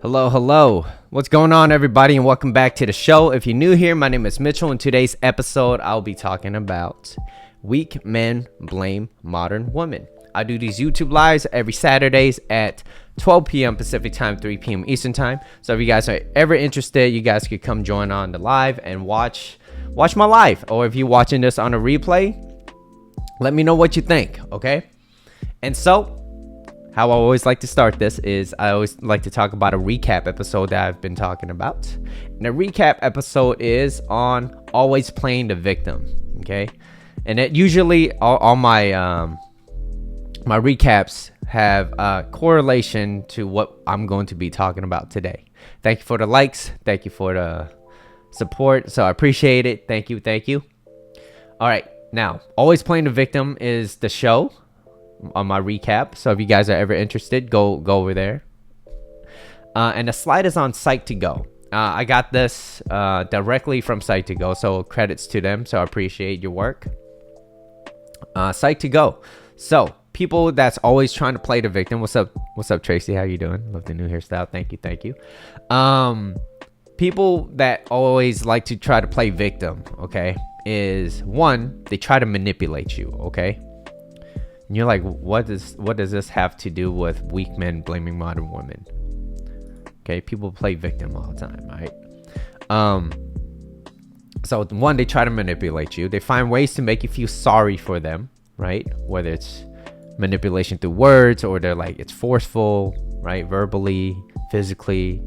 Hello, hello. What's going on, everybody, and welcome back to the show. If you're new here, my name is Mitchell. In today's episode, I'll be talking about weak men blame modern women. I do these YouTube lives every Saturdays at 12 p.m. Pacific time, 3 p.m. Eastern time. So if you guys are ever interested, you guys could come join on the live and watch my live. Or if you're watching this on a replay, let me know what you think, okay? And so, how I always like to start this is I always like to talk about a recap episode that I've been talking about. And the recap episode is on always playing the victim, okay? And it usually all my my recaps have a correlation to what I'm going to be talking about today. Thank you for the likes. Thank you for the support. So I appreciate it. Thank you. All right. Now, always playing the victim is the show on my recap. So if you guys are ever interested, go over there. And the slide is on Psych2Go. I got this directly from Psych2Go, so credits to them. So I appreciate your work. Psych2Go. So people that's always trying to play the victim. What's up, Tracy? How you doing? Love the new hairstyle. Thank you. People that always like to try to play victim, okay, is one, they try to manipulate you, okay? And you're like, what does this have to do with weak men blaming modern women? Okay, people play victim all the time, right? So one, they try to manipulate you. They find ways to make you feel sorry for them, right? Whether it's manipulation through words, or they're like, it's forceful, right? Verbally, physically.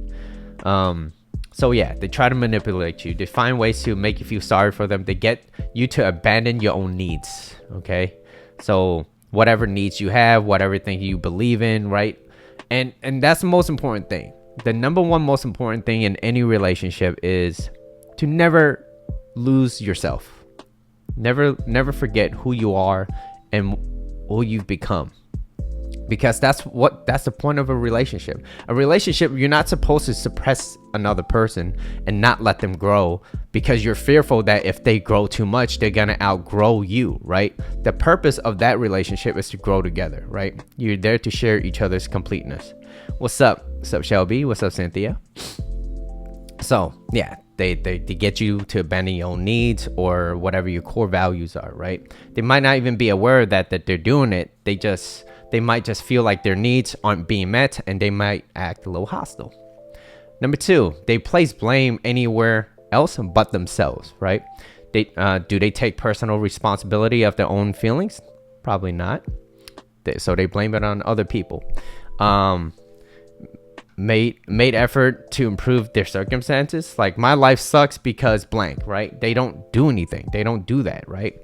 So yeah, they try to manipulate you. They find ways to make you feel sorry for them. They get you to abandon your own needs, okay? So whatever needs you have, whatever thing you believe in, right? And that's the most important thing. The number one most important thing in any relationship is to never lose yourself. Never forget who you are and who you've become. Because that's the point of a relationship. A relationship, you're not supposed to suppress another person and not let them grow, because you're fearful that if they grow too much, they're gonna outgrow you, right? The purpose of that relationship is to grow together, right? You're there to share each other's completeness. What's up Shelby? What's up Cynthia? So yeah, they get you to abandon your own needs or whatever your core values are, right? They might not even be aware that they're doing it. They might just feel like their needs aren't being met, and they might act a little hostile. Number two, they place blame anywhere else but themselves, right? Do they take personal responsibility of their own feelings? Probably not. So they blame it on other people. Made effort to improve their circumstances. Like, my life sucks because blank, right? They don't do anything. They don't do that, right?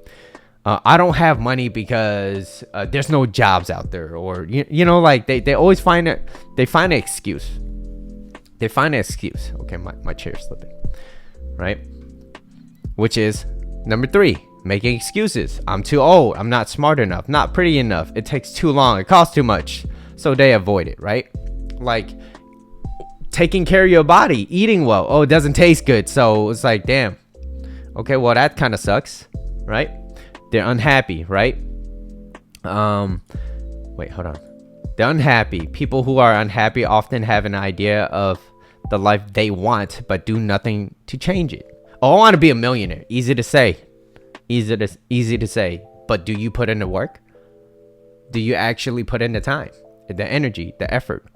I don't have money because there's no jobs out there, or you know, like they always find it. They find an excuse. Okay, my chair's slipping, right? Which is number three, making excuses. I'm too old. I'm not smart enough. Not pretty enough. It takes too long. It costs too much. So they avoid it, right? Like taking care of your body, eating well. Oh, it doesn't taste good. So it's like, damn. Okay, well, that kind of sucks, right? They're unhappy, right? Wait, hold on. They're unhappy. People who are unhappy often have an idea of the life they want, but do nothing to change it. Oh, I want to be a millionaire. Easy to say. Easy to say. But do you put in the work? Do you actually put in the time, the energy, the effort?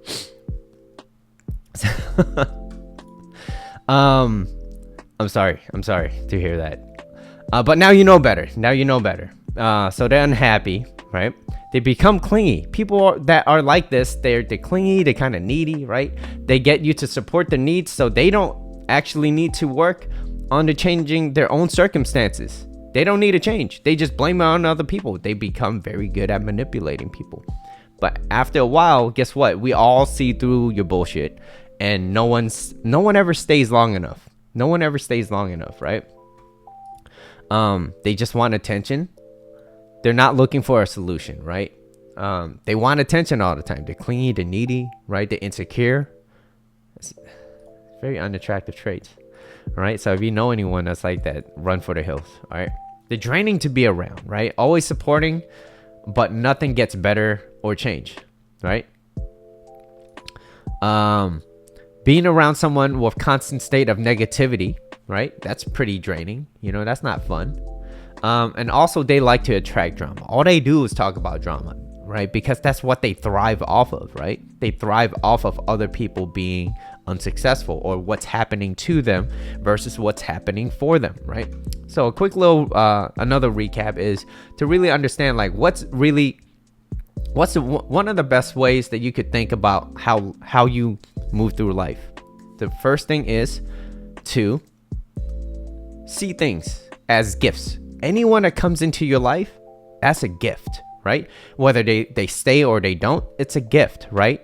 I'm sorry to hear that. But now you know better. So they're unhappy, right? They become clingy. People that are like this, they're clingy, they're kind of needy, right? They get you to support their needs, so they don't actually need to work on changing their own circumstances. They don't need to change. They just blame it on other people. They become very good at manipulating people. But after a while, guess what? We all see through your bullshit, and no one ever stays long enough. Right? They just want attention. They're not looking for a solution, right? They want attention all the time. They're clingy, they're needy, right? They're insecure. It's very unattractive traits, all right? So if you know anyone that's like that, run for the hills, all right? They're draining to be around, right? Always supporting, but nothing gets better or change, right? Being around someone with constant state of negativity, right? That's pretty draining. That's not fun. And also they like to attract drama. All they do is talk about drama, right? Because that's what they thrive off of, right? They thrive off of other people being unsuccessful or what's happening to them versus what's happening for them, right? So a quick little another recap is to really understand like what's one of the best ways that you could think about how you move through life. The first thing is to see things as gifts. Anyone that comes into your life, that's a gift, right? Whether they stay or they don't, it's a gift, right?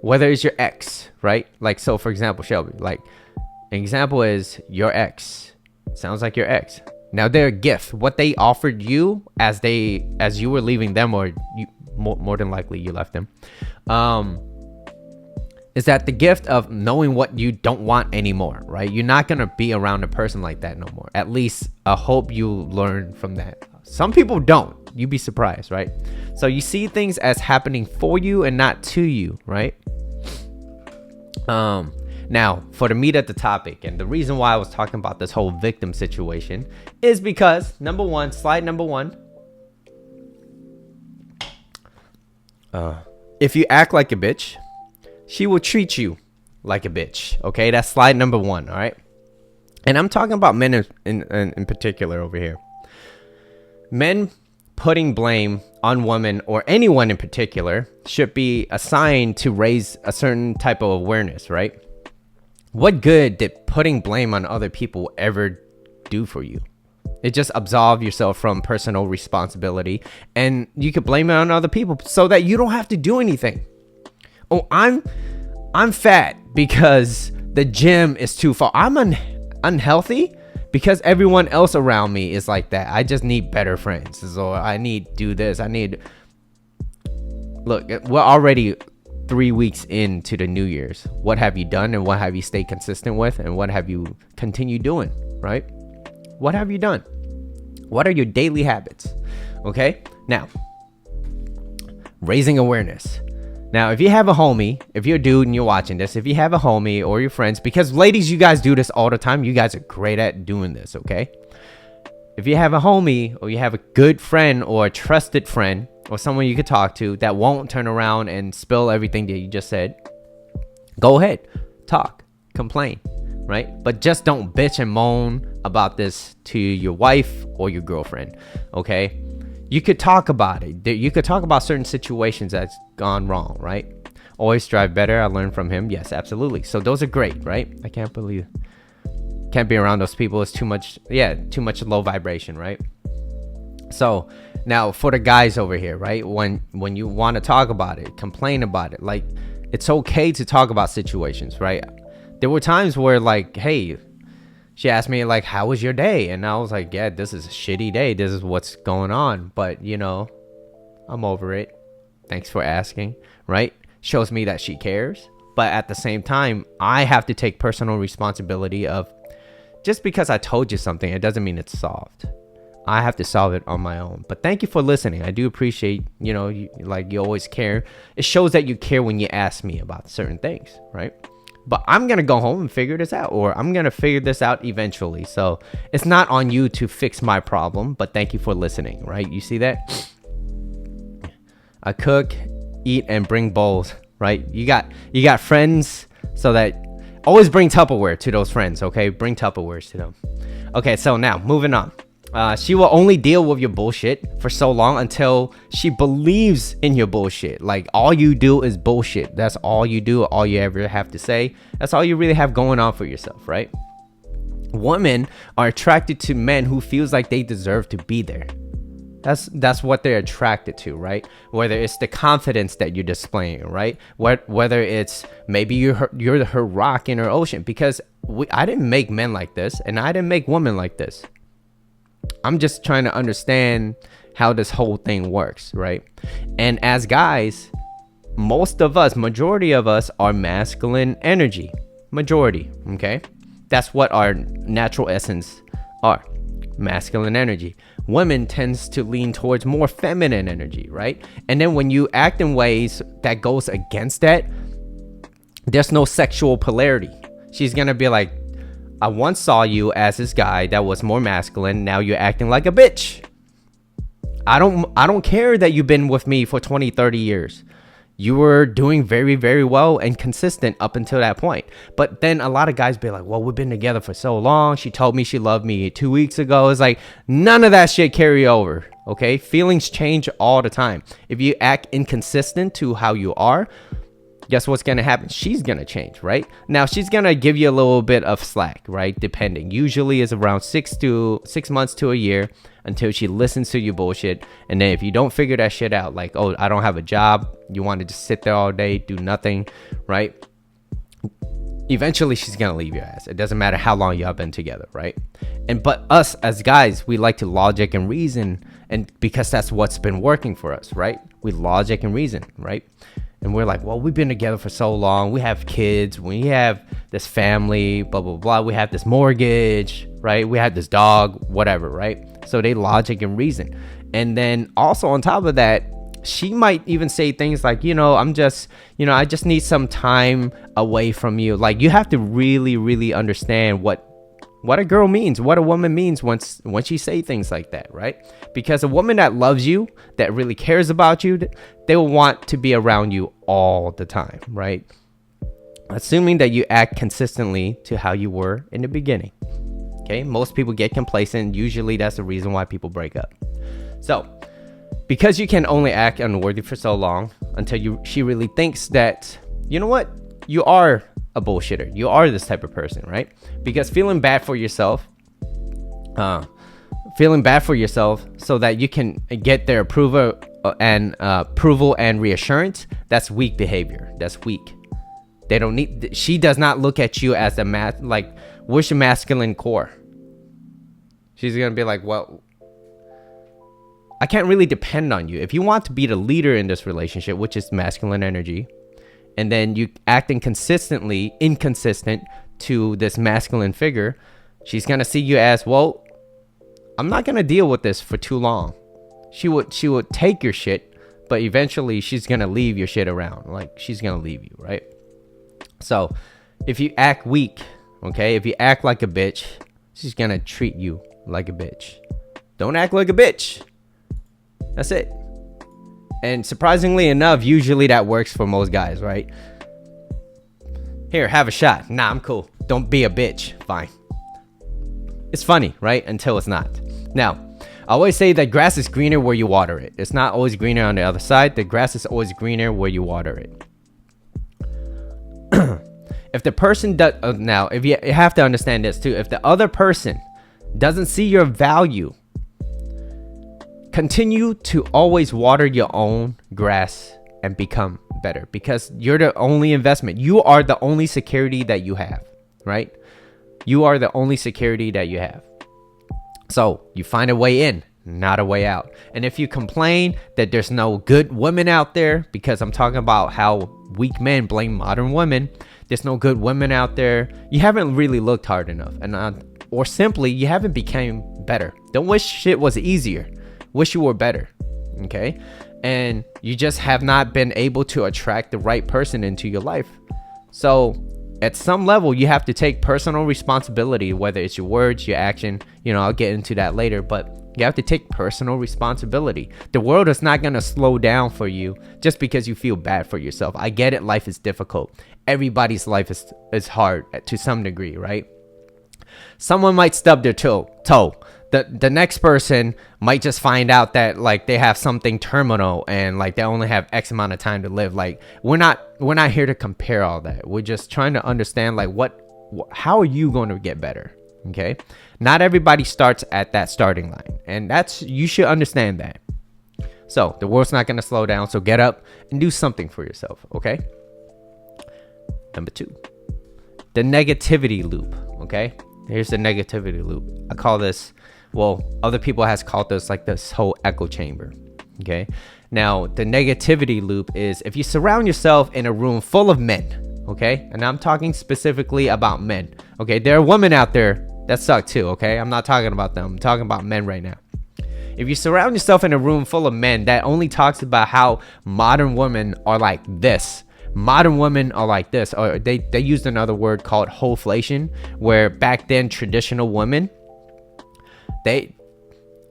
Whether it's your ex, right? Like, so for example, Shelby, like an example is your ex. Sounds like your ex. Now they're a gift. What they offered you as you were leaving them, or you more than likely you left them, is that the gift of knowing what you don't want anymore, right? You're not gonna be around a person like that no more. At least I hope you learn from that. Some people don't. You'd be surprised, right? So you see things as happening for you and not to you, right? Now, for the meat of the topic, and the reason why I was talking about this whole victim situation is because slide number one, if you act like a bitch, she will treat you like a bitch. Okay, that's slide number one. All right, and I'm talking about men in particular over here. Men putting blame on women or anyone in particular should be a sign to raise a certain type of awareness, right? What good did putting blame on other people ever do for you? It just absolve yourself from personal responsibility, and you could blame it on other people so that you don't have to do anything. Oh, I'm fat because the gym is too far. I'm unhealthy because everyone else around me is like that. I just need better friends. So I need to do this. Look, we're already 3 weeks into the New Year's. What have you done, and what have you stayed consistent with, and what have you continued doing, right? What have you done? What are your daily habits? Okay, now raising awareness. Now, if you have a homie, if you're a dude and you're watching this, if you have a homie or your friends, because ladies, you guys do this all the time. You guys are great at doing this, okay? If you have a homie or you have a good friend or a trusted friend or someone you could talk to that won't turn around and spill everything that you just said, go ahead, talk, complain, right? But just don't bitch and moan about this to your wife or your girlfriend, okay? You could talk about it. You could talk about certain situations that's gone wrong, right? Always strive better. I learned from him. Yes, absolutely. So those are great, right? I can't be around those people. It's too much low vibration, right? So now for the guys over here, right? When you want to talk about it, complain about it, like it's okay to talk about situations, right? There were times where like, hey, she asked me like, how was your day? And I was like, yeah, this is a shitty day. This is what's going on. But I'm over it. Thanks for asking, right? Shows me that she cares. But at the same time, I have to take personal responsibility of, just because I told you something, it doesn't mean it's solved. I have to solve it on my own. But thank you for listening. I do appreciate, you always care. It shows that you care when you ask me about certain things, right? But I'm going to go home and figure this out, or I'm going to figure this out eventually. So it's not on you to fix my problem, but thank you for listening, right? You see that? I cook, eat, and bring bowls, right? You got friends, so that always bring Tupperware to those friends, okay? Bring Tupperwares to them. Okay, so now moving on. She will only deal with your bullshit for so long until she believes in your bullshit. Like, all you do is bullshit. That's all you do, all you ever have to say. That's all you really have going on for yourself, right? Women are attracted to men who feels like they deserve to be there. That's what they're attracted to, right? Whether it's the confidence that you're displaying, right? Whether it's maybe you're her rock in her ocean, because I didn't make men like this, and I didn't make women like this. I'm just trying to understand how this whole thing works, right? And as guys, majority of us are masculine energy. Majority, okay? That's what our natural essence are. Masculine energy. Women tends to lean towards more feminine energy, right? And then when you act in ways that goes against that, There's no sexual polarity. She's gonna be like, I once saw you as this guy that was more masculine. Now you're acting like a bitch. I don't care that you've been with me for 20, 30 years. You were doing very, very well and consistent up until that point. But then a lot of guys be like, well, we've been together for so long. She told me she loved me 2 weeks ago. It's like, none of that shit carry over. Okay. Feelings change all the time. If you act inconsistent to how you are, guess what's going to happen? She's going to change, right? Now, she's going to give you a little bit of slack, right? Depending. Usually is around 6 months to a year until she listens to your bullshit. And then if you don't figure that shit out, like, oh, I don't have a job. You want to just sit there all day, do nothing, right? Eventually, she's going to leave your ass. It doesn't matter how long y'all been together, right? But us as guys, we like to logic and reason, and because that's what's been working for us, right? We logic and reason, right? And we're like, well, we've been together for so long. We have kids. We have this family, blah, blah, blah. We have this mortgage, right? We have this dog, whatever, right? So they logic and reason. And then also on top of that, she might even say things like, I just need some time away from you. Like, you have to really, really understand what a girl means, what a woman means once she say things like that, right? Because a woman that loves you, that really cares about you, they will want to be around you all the time, right? Assuming that you act consistently to how you were in the beginning. Okay, most people get complacent. Usually that's the reason why people break up. So, because you can only act unworthy for so long until she really thinks that, you know what, you are a bullshitter. You are this type of person, right? Because feeling bad for yourself so that you can get their approval and reassurance, that's weak behavior. That's weak. They don't need. She does not look at you as what's your masculine core? She's gonna be like, well, I can't really depend on you. If you want to be the leader in this relationship, which is masculine energy, and then you acting inconsistent to this masculine figure, she's gonna see you as, well, I'm not gonna deal with this for too long. She would take your shit, but eventually she's gonna leave your shit around. Like, she's gonna leave you, right? So if you act weak, okay, if you act like a bitch, she's gonna treat you like a bitch. Don't act like a bitch. That's it. And surprisingly enough, usually that works for most guys, right? Here, have a shot. Nah, I'm cool. Don't be a bitch. Fine. It's funny, right? Until it's not. Now, I always say that grass is greener where you water it. It's not always greener on the other side. The grass is always greener where you water it. If the person does, now, if you have to understand this too. If the other person doesn't see your value, continue to always water your own grass and become better, because you're the only investment. You are the only security that you have, right? You are the only security that you have. So you find a way in, not a way out. And if you complain that there's no good women out there, because I'm talking about how weak men blame modern women, there's no good women out there, you haven't really looked hard enough, or simply you haven't become better. Don't wish shit was easier. Wish you were better. Okay? And you just have not been able to attract the right person into your life. So at some level, you have to take personal responsibility, whether it's your words, your action. I'll get into that later, but you have to take personal responsibility. The world is not going to slow down for you just because you feel bad for yourself. I get it. Life is difficult. Everybody's life is hard to some degree, right? Someone might stub their toe. The next person might just find out that, like, they have something terminal and, like, they only have X amount of time to live. Like, we're not here to compare all that. We're just trying to understand, like, how are you going to get better? Okay? Not everybody starts at that starting line, and you should understand that. So the world's not going to slow down. So get up and do something for yourself. Okay? Number 2, the negativity loop. Okay? Here's the negativity loop. I call this, well, other people has called this like this whole echo chamber. Okay. Now, the negativity loop is if you surround yourself in a room full of men. Okay. And I'm talking specifically about men. Okay. There are women out there that suck too. Okay. I'm not talking about them. I'm talking about men right now. If you surround yourself in a room full of men that only talks about how modern women are like this, Modern women are like this, or they used another word called wholeflation, where back then traditional women,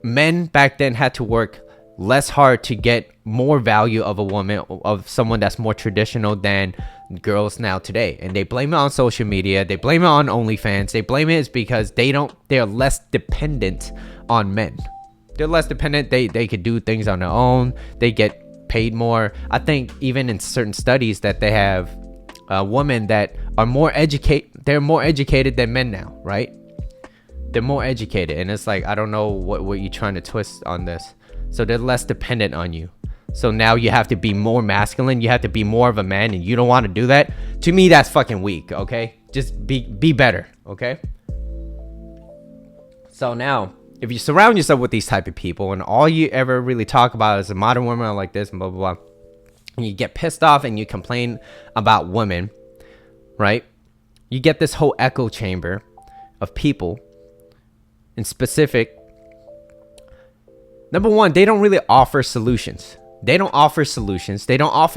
men back then had to work less hard to get more value of a woman, of someone that's more traditional than girls now today. And they blame it on social media, they blame it on OnlyFans, they blame it is because they're less dependent on men. They're less dependent, they could do things on their own, they get paid more. I think even in certain studies that they have women that are they're more educated than men now, right? They're more educated, and it's like, I don't know what you're trying to twist on this. So they're less dependent on you. So now you have to be more masculine, you have to be more of a man, and you don't want to do that. To me, that's fucking weak. Okay, just be better. Okay, so now if you surround yourself with these type of people, and all you ever really talk about is a modern woman are like this and blah blah blah, and you get pissed off and you complain about women, right? You get this whole echo chamber of people. In specific, number one, they don't really offer solutions. They don't offer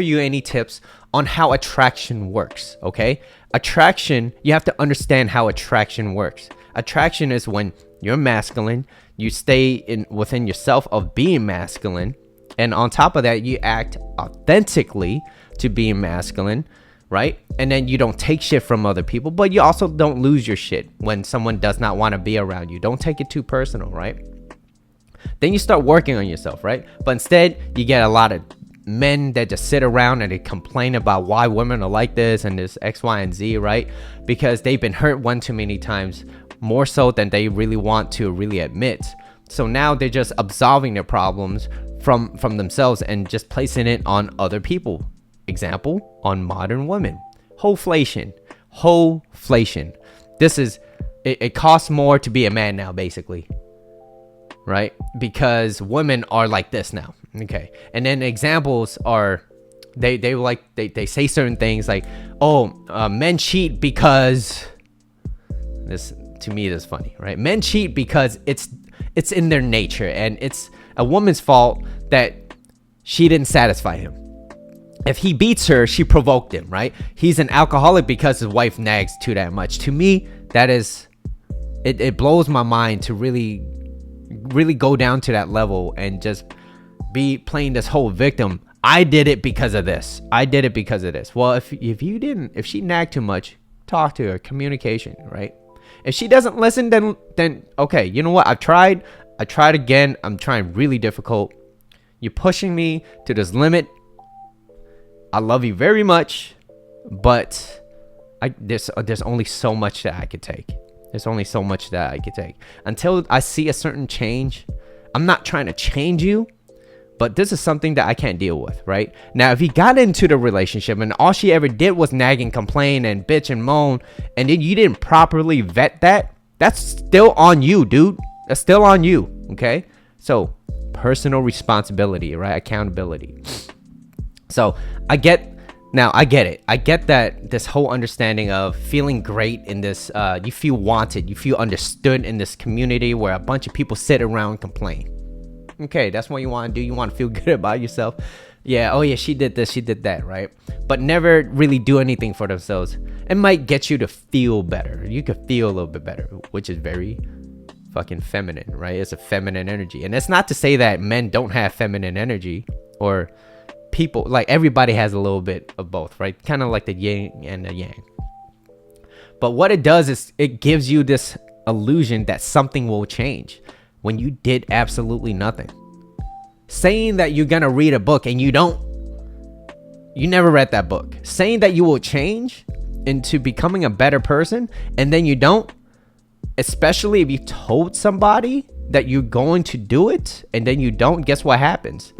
you any tips on how attraction works. Okay, attraction, you have to understand how attraction works. Attraction is when you're masculine, you stay within yourself of being masculine, and on top of that, you act authentically to being masculine, right? And then you don't take shit from other people, but you also don't lose your shit when someone does not want to be around you. Don't take it too personal, right? Then you start working on yourself, right? But instead, you get a lot of men that just sit around and they complain about why women are like this and this X, Y, and Z, right? Because they've been hurt one too many times, more so than they really want to really admit. So now they're just absolving their problems from themselves and just placing it on other people. Example, on modern women. Wholeflation. This is, it costs more to be a man now, basically, right? Because women are like this now. Okay, and then examples are they say certain things like, men cheat because this, to me, is funny, right? Men cheat because it's in their nature, and it's a woman's fault that she didn't satisfy him. If he beats her, she provoked him, right? He's an alcoholic because his wife nags too that much. To me, that is, it blows my mind to really go down to that level and just be playing this whole victim. I did it because of this. Well, if she nagged too much, talk to her. Communication, right? If she doesn't listen, then okay, you know what? I tried again. I'm trying really difficult. You're pushing me to this limit. I love you very much, but there's only so much that I could take. Until I see a certain change. I'm not trying to change you, but this is something that I can't deal with, right? Now, if you got into the relationship and all she ever did was nag and complain and bitch and moan, and then you didn't properly vet that, that's still on you, dude. That's still on you, okay? So, personal responsibility, right? Accountability. So I get it. I get that this whole understanding of feeling great in this, you feel wanted, you feel understood in this community where a bunch of people sit around and complain. Okay, that's what you want to do. You want to feel good about yourself. Yeah, oh yeah, she did this, she did that, right? But never really do anything for themselves. It might get you to feel better. You could feel a little bit better, which is very fucking feminine, right? It's a feminine energy. And it's not to say that men don't have feminine energy, or people, like, everybody has a little bit of both, right? Kind of like the yin and the yang. But what it does is it gives you this illusion that something will change when you did absolutely nothing. Saying that you're gonna read a book and you never read that book. Saying that you will change into becoming a better person and then you don't, especially if you told somebody that you're going to do it and then you don't, guess what happens?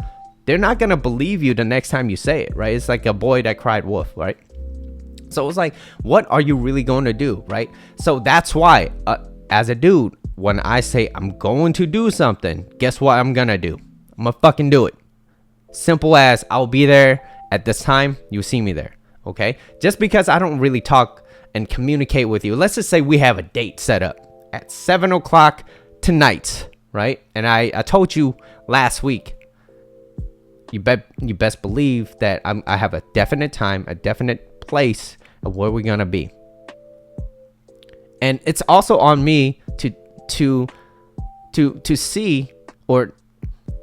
They're not going to believe you the next time you say it, right? It's like a boy that cried wolf, right? So it's like, what are you really going to do, right? So that's why, as a dude, when I say I'm going to do something, guess what I'm going to do? I'm going to fucking do it. Simple as, I'll be there at this time, you'll see me there, okay? Just because I don't really talk and communicate with you, let's just say we have a date set up at 7 o'clock tonight, right? And I told you last week, you best believe that I have a definite time, a definite place of where we're gonna be. And it's also on me to see, or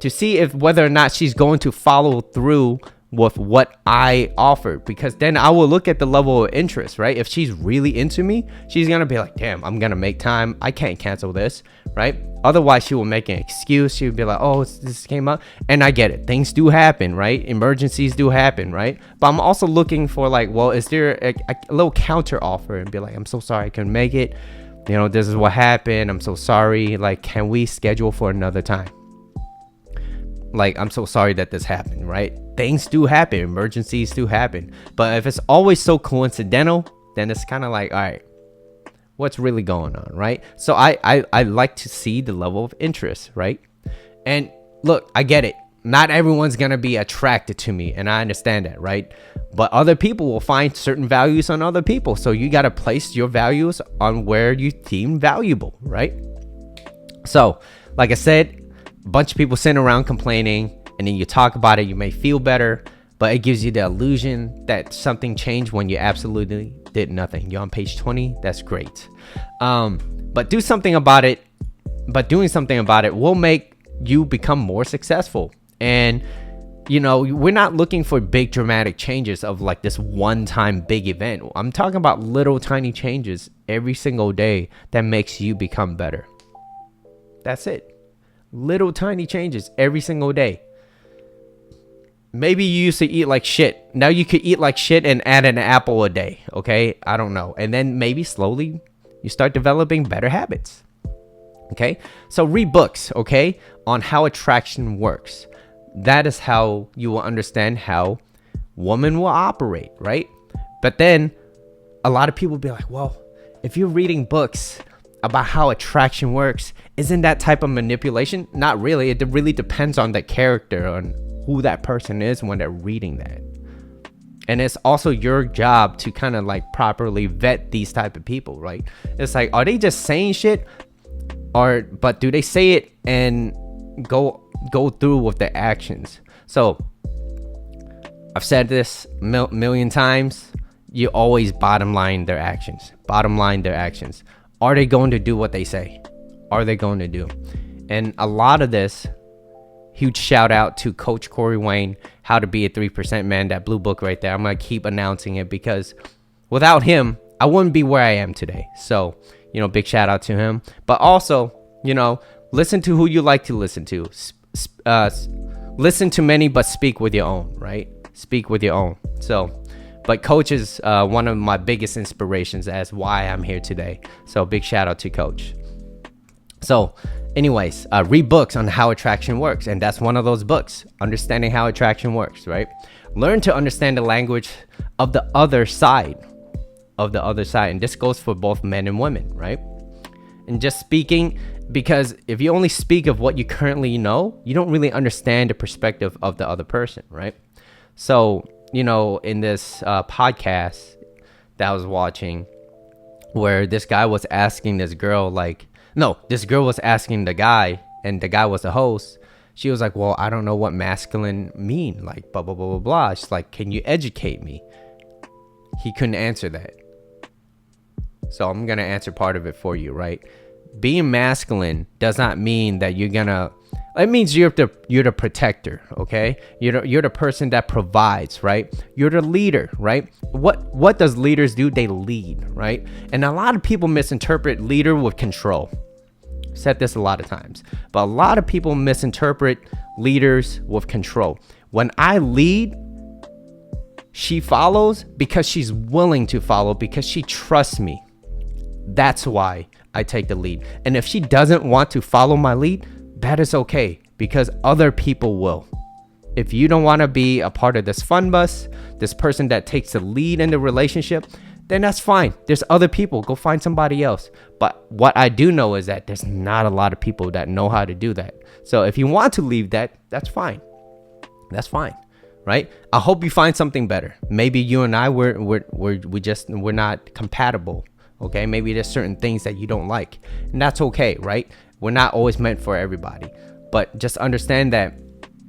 to see if whether or not she's going to follow through with what I offered, because then I will look at the level of interest, right? If she's really into me, she's gonna be like, damn, I'm gonna make time, I can't cancel this, right? Otherwise she will make an excuse. She would be like, oh, this came up. And I get it, things do happen, right? Emergencies do happen, right? But I'm also looking for like, well, is there a little counter offer, and be like, I'm so sorry I couldn't make it, you know, this is what happened, I'm so sorry, like, can we schedule for another time? Like, I'm so sorry that this happened, right? Things do happen, emergencies do happen. But if it's always so coincidental, then it's kind of like, all right, what's really going on, right? So I like to see the level of interest, right? And look, I get it. Not everyone's going to be attracted to me, and I understand that, right? But other people will find certain values on other people. So you got to place your values on where you deem valuable, right? So, like I said, a bunch of people sitting around complaining, and then you talk about it, you may feel better, but it gives you the illusion that something changed when you absolutely did nothing. You're on page 20, that's great. But do something about it. But doing something about it will make you become more successful. And you know, we're not looking for big dramatic changes of like this one-time big event. I'm talking about little tiny changes every single day that makes you become better. That's it. Little tiny changes every single day. Maybe you used to eat like shit. Now you could eat like shit and add an apple a day. Okay, I don't know. And then maybe slowly you start developing better habits. Okay, so read books, okay, on how attraction works. That is how you will understand how women will operate, right? But then a lot of people will be like, well, if you're reading books about how attraction works, isn't that type of manipulation? Not really. It really depends on the character, on who that person is when they're reading that. And it's also your job to kind of like properly vet these type of people, right? It's like, are they just saying shit, but do they say it and go through with the actions? So I've said this million times. You always bottom line their actions. Are they going to do what they say? Are they going to do? And a lot of this, huge shout out to Coach Corey Wayne, How to Be a 3% Man, that blue book right there. I'm going to keep announcing it because without him, I wouldn't be where I am today. So, you know, big shout out to him. But also, you know, listen to who you like to listen to. Listen to many, but speak with your own, right? Speak with your own. So, but Coach is one of my biggest inspirations as why I'm here today. So big shout out to Coach. So anyways, read books on how attraction works. And that's one of those books, Understanding How Attraction Works, right? Learn to understand the language of the other side. And this goes for both men and women, right? And just speaking, because if you only speak of what you currently know, you don't really understand the perspective of the other person, right? So, you know, in this podcast that I was watching, where this guy was asking this girl, this girl was asking the guy, and the guy was the host. She was like, well, I don't know what masculine mean, like blah, blah, blah, blah, blah. She's like, can you educate me? He couldn't answer that. So I'm going to answer part of it for you, right? Being masculine does not mean that it means you're the protector, okay? You're the person that provides, right? You're the leader, right? What does leaders do? They lead, right? And a lot of people misinterpret leader with control. I've said this a lot of times, but a lot of people misinterpret leaders with control. When I lead, she follows because she's willing to follow, because she trusts me. That's why I take the lead. And if she doesn't want to follow my lead, that is okay, because other people will. If you don't want to be a part of this fun bus, this person that takes the lead in the relationship, then that's fine. There's other people. Go find somebody else. But what I do know is that there's not a lot of people that know how to do that. So if you want to leave that, that's fine. That's fine, right? I hope you find something better. Maybe you and I we're not compatible. Okay, maybe there's certain things that you don't like, and that's okay, right? We're not always meant for everybody, but just understand that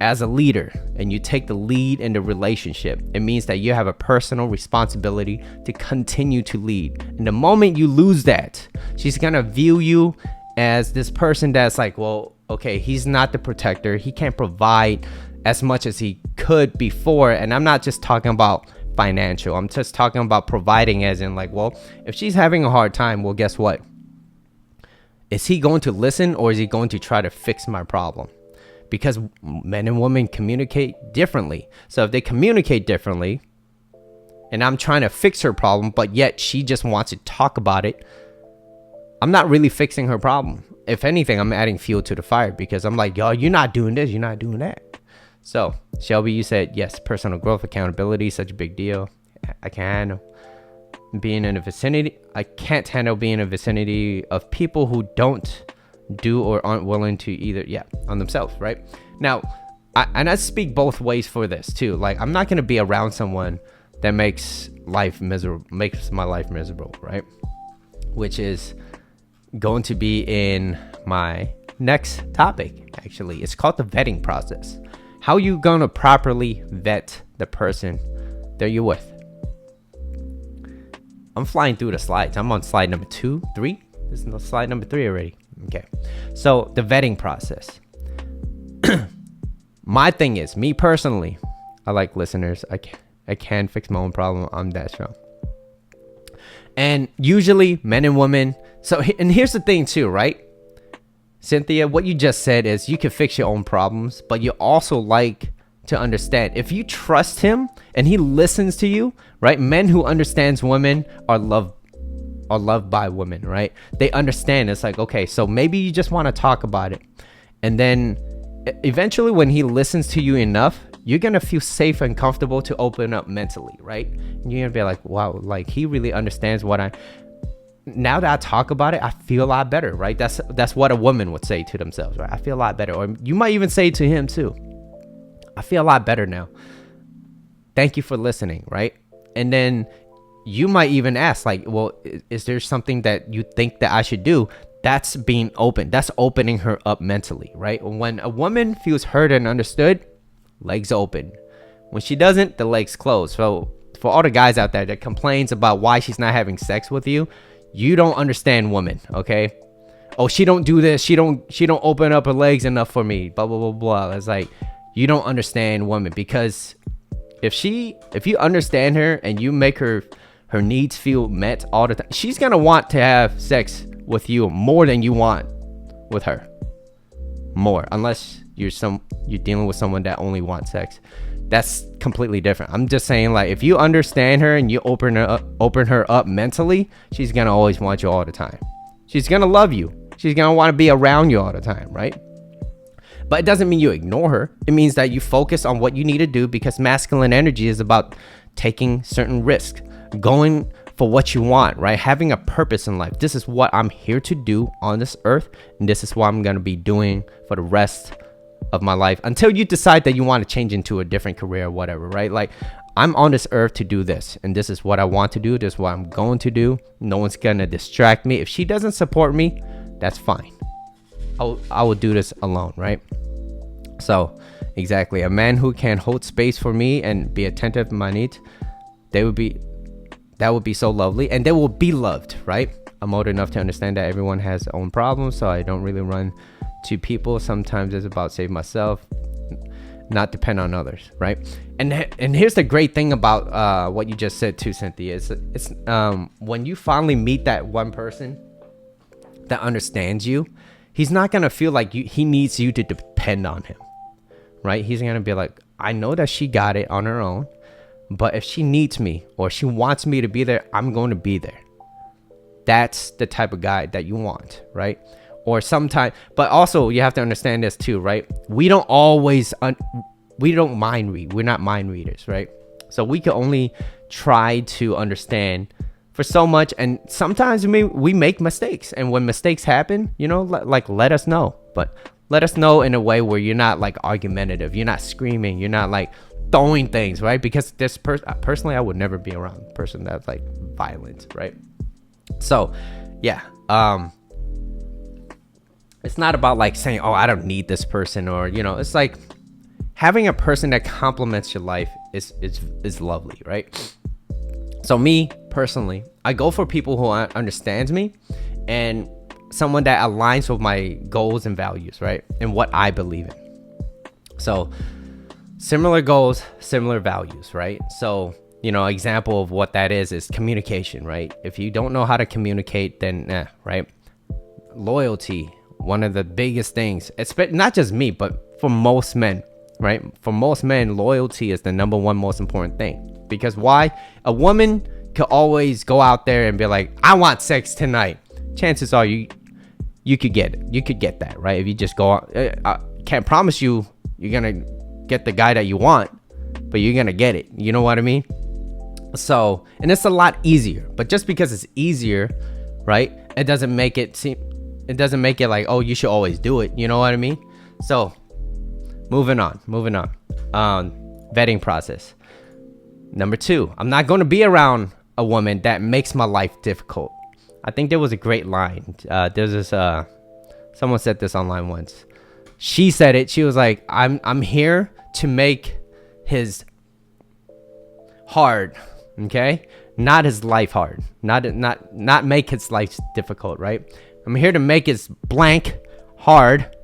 as a leader and you take the lead in the relationship, it means that you have a personal responsibility to continue to lead. And the moment you lose that, she's gonna view you as this person that's like, well, okay, he's not the protector, he can't provide as much as he could before. And I'm not just talking about financial, I'm just talking about providing, as in like, well, if she's having a hard time, well, guess what, is he going to listen, or is he going to try to fix my problem? Because men and women communicate differently. So if they communicate differently and I'm trying to fix her problem, but yet she just wants to talk about it, I'm not really fixing her problem. If anything, I'm adding fuel to the fire, because I'm like, yo, you're not doing this, you're not doing that. So Shelby, you said, yes, personal growth, accountability, such a big deal. I can't handle being in a vicinity. I can't handle being in a vicinity of people who don't do or aren't willing to either on themselves, right? Now I speak both ways for this too. Like, I'm not going to be around someone that makes my life miserable, right? Which is going to be in my next topic. Actually, it's called the vetting process. How you gonna properly vet the person that you're with? I'm flying through the slides. I'm on slide number 2, 3. This is slide number 3 already. Okay, so the vetting process. My thing is, me personally, I like listeners. I can fix my own problem. I'm that strong. And usually men and women. So, and here's the thing too, right? Cynthia, what you just said is you can fix your own problems, but you also like to understand. If you trust him and he listens to you, right? Men who understands women are loved by women, right? They understand. It's like, okay, so maybe you just want to talk about it. And then eventually when he listens to you enough, you're going to feel safe and comfortable to open up mentally, right? And you're going to be like, wow, like he really understands now that I talk about it, I feel a lot better, right? That's what a woman would say to themselves, right? I feel a lot better. Or you might even say to him too, I feel a lot better now. Thank you for listening, right? And then you might even ask, like, well, is there something that you think that I should do? That's being open. That's opening her up mentally, right? When a woman feels heard and understood, legs open. When she doesn't, the legs close. So for all the guys out there that complains about why she's not having sex with you, you don't understand women, okay? Oh, she don't do this. She don't open up her legs enough for me. Blah blah blah blah. It's like, you don't understand women, because if you understand her and you make her needs feel met all the time, she's gonna want to have sex with you more than you want with her. More, unless you're dealing with someone that only wants sex. That's completely different. I'm just saying, like, if you understand her and you open her up mentally, she's gonna always want you all the time. She's gonna love you. She's gonna want to be around you all the time, right? But it doesn't mean you ignore her. It means that you focus on what you need to do, because masculine energy is about taking certain risks, going for what you want, right? Having a purpose in life. This is what I'm here to do on this earth, and this is what I'm going to be doing for the rest of my life until you decide that you want to change into a different career or whatever, right? Like, I'm on this earth to do this, and this is what I want to do. This is what I'm going to do. No one's going to distract me. If she doesn't support me, that's fine. I will do this alone, right? So exactly, a man who can hold space for me and be attentive to my needs, that would be so lovely, and they will be loved, right? I'm old enough to understand that everyone has their own problems, so I don't really run to people. Sometimes it's about saving myself, not depend on others, right? And here's the great thing about what you just said too, Cynthia. It's when you finally meet that one person that understands you, he's not gonna feel like he needs you to depend on him, right? He's gonna be like, I know that she got it on her own, but if she needs me or she wants me to be there, I'm going to be there. That's the type of guy that you want, right? Or sometimes, but also you have to understand this too, right? We don't always, we don't mind read. We're not mind readers, right? So we can only try to understand for so much. And sometimes we make mistakes. And when mistakes happen, let us know. But let us know in a way where you're not like argumentative. You're not screaming. You're not like throwing things, right? Because this personally, I would never be around a person that's like violent, right? So, yeah. It's not about like saying, oh, I don't need this person, or, it's like having a person that complements your life is lovely, right? So me personally, I go for people who understands me and someone that aligns with my goals and values, right? And what I believe in. So similar goals, similar values, right? So, example of what that is communication, right? If you don't know how to communicate, then right? Loyalty, one of the biggest things, not just me, but for most men, right? For most men, loyalty is the number one most important thing. Because why? A woman could always go out there and be like, I want sex tonight. Chances are you could get it. You could get that, right? If you just go out. I can't promise you're gonna get the guy that you want, but you're gonna get it. You know what I mean? So, and it's a lot easier. But just because it's easier, right? It doesn't make it like, oh, you should always do it. You know what I mean? So, moving on. Vetting process. Number 2, I'm not going to be around a woman that makes my life difficult. I think there was a great line. There's this, someone said this online once. She said it. She was like, I'm here to make his hard, okay? Not his life hard. Not make his life difficult, right? I'm here to make his blank hard,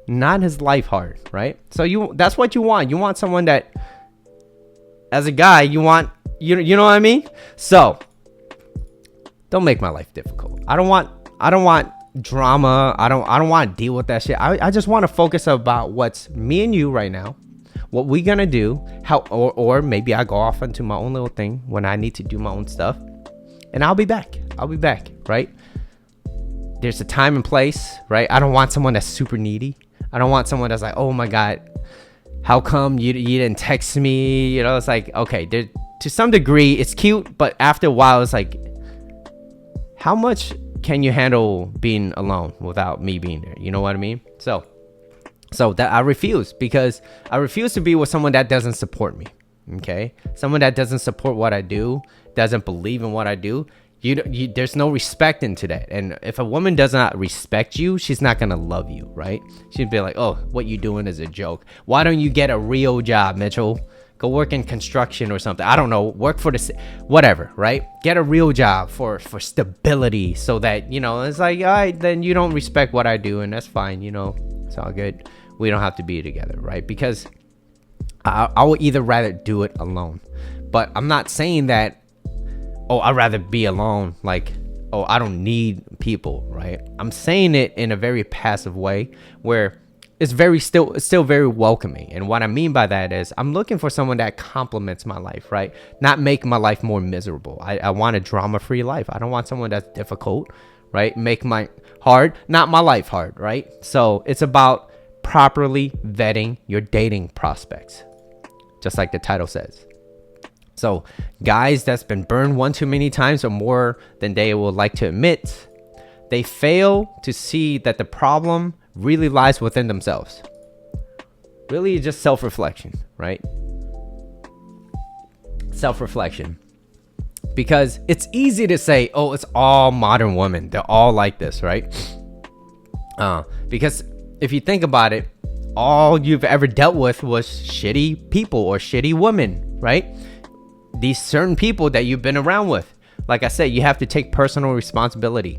not his life hard, right? So that's what you want. You want someone that, as a guy, you want, you know what I mean? So don't make my life difficult. I don't want drama. I don't want to deal with that shit. I just want to focus about what's me and you right now, what we gonna do, how, or maybe I go off into my own little thing when I need to do my own stuff, and I'll be back, right? There's a time and place, right? I don't want someone that's super needy. I don't want someone that's like, oh my God, how come you didn't text me? It's like, okay, to some degree it's cute, but after a while it's like, how much can you handle being alone without me being there? You know what I mean? So that I refuse, because I refuse to be with someone that doesn't support me. Okay, someone that doesn't support what I do, doesn't believe in what I do. There's no respect into that. And if a woman does not respect you, she's not gonna love you, right? She'd be like, oh, what you doing is a joke. Why don't you get a real job, Mitchell? Go work in construction or something. I don't know. Work for whatever, right? Get a real job for stability, so that, it's like, all right, then you don't respect what I do, and that's fine. It's all good. We don't have to be together, right? Because I would either rather do it alone. But I'm not saying that, oh, I'd rather be alone, like, oh, I don't need people, right? I'm saying it in a very passive way where it's still very welcoming. And what I mean by that is I'm looking for someone that complements my life, right? Not make my life more miserable. I want a drama-free life. I don't want someone that's difficult, right? Make my not my life hard, right? So it's about properly vetting your dating prospects, just like the title says. So guys that's been burned one too many times or more than they would like to admit, they fail to see that the problem really lies within themselves. Really just self-reflection, right? Self-reflection. Because it's easy to say, oh, it's all modern women. They're all like this, right? Because if you think about it, all you've ever dealt with was shitty people or shitty women, right? These certain people that you've been around with. Like I said, you have to take personal responsibility.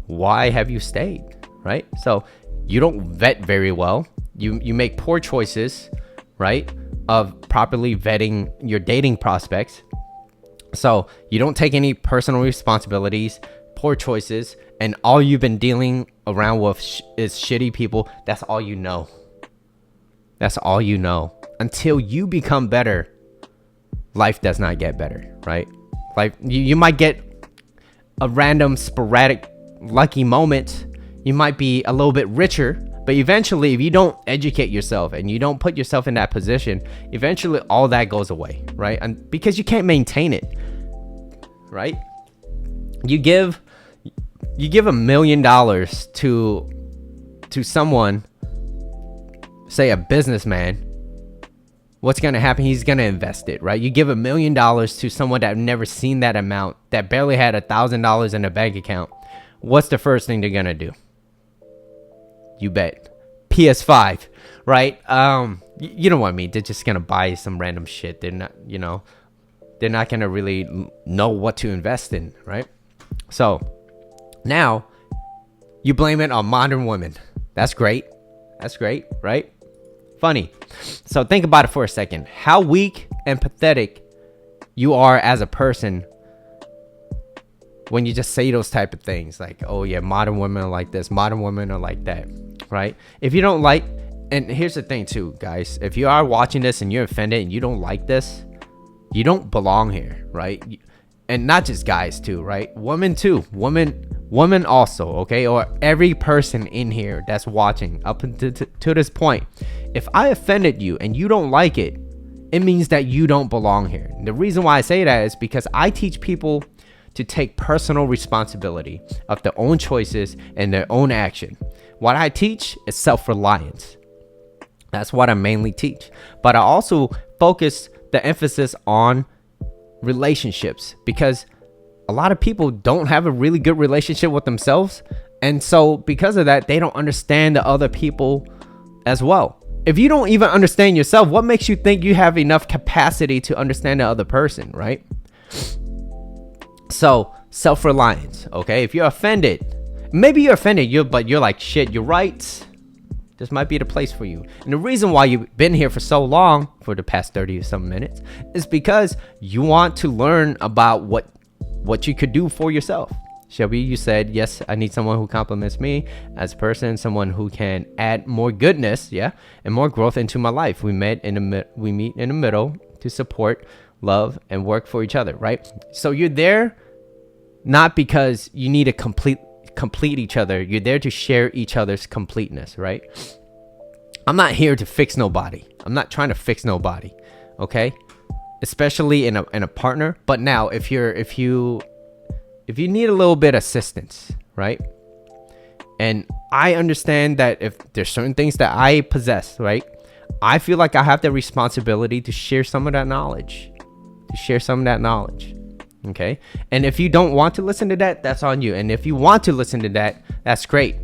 Why have you stayed, right? So you don't vet very well. You make poor choices, right, of properly vetting your dating prospects. So you don't take any personal responsibilities, poor choices, and all you've been dealing around with is shitty people. That's all you know. That's all you know. Until you become better, life does not get better, right? Like you might get a random sporadic lucky moment. You might be a little bit richer, but eventually if you don't educate yourself and you don't put yourself in that position, eventually all that goes away, right? And because you can't maintain it, right? You give $1 million to someone, say a businessman. What's going to happen? He's going to invest it, right? You give $1 million to someone that never seen that amount, that barely had $1,000 in a bank account. What's the first thing they're going to do? You bet PS5, right? You know what I mean. They're just gonna buy some random shit. They're not, they're not gonna really know what to invest in, right? So now you blame it on modern women. That's great. That's great, right? Funny. So think about it for a second. How weak and pathetic you are as a person when you just say those type of things, like, oh yeah, modern women are like this, modern women are like that, right? If you don't like, and here's the thing too, guys, if you are watching this and you're offended and you don't like this, you don't belong here, right? And not just guys too, right? Women too. Women also, okay? Or every person in here that's watching up to this point. If I offended you and you don't like it, it means that you don't belong here. And the reason why I say that is because I teach people to take personal responsibility of their own choices and their own action. What I teach is self-reliance. That's what I mainly teach. But I also focus the emphasis on relationships, because a lot of people don't have a really good relationship with themselves. And so because of that, they don't understand the other people as well. If you don't even understand yourself, what makes you think you have enough capacity to understand the other person, right? So self-reliance, okay? If you're offended, maybe you're offended, but you're like, shit, you're right. This might be the place for you. And the reason why you've been here for so long, for the past 30 or some minutes, is because you want to learn about what you could do for yourself. Shelby, you said, yes, I need someone who compliments me as a person, someone who can add more goodness, yeah, and more growth into my life. We meet in the middle to support, love, and work for each other, right? So you're there not because you need to complete each other. You're there to share each other's completeness, right? I'm not here to fix nobody. I'm not trying to fix nobody, okay? Especially in a partner. But now if you need a little bit of assistance, right? And I understand that if there's certain things that I possess, right? I feel like I have the responsibility to share some of that knowledge. Okay? And if you don't want to listen to that, that's on you. And if you want to listen to that, that's great.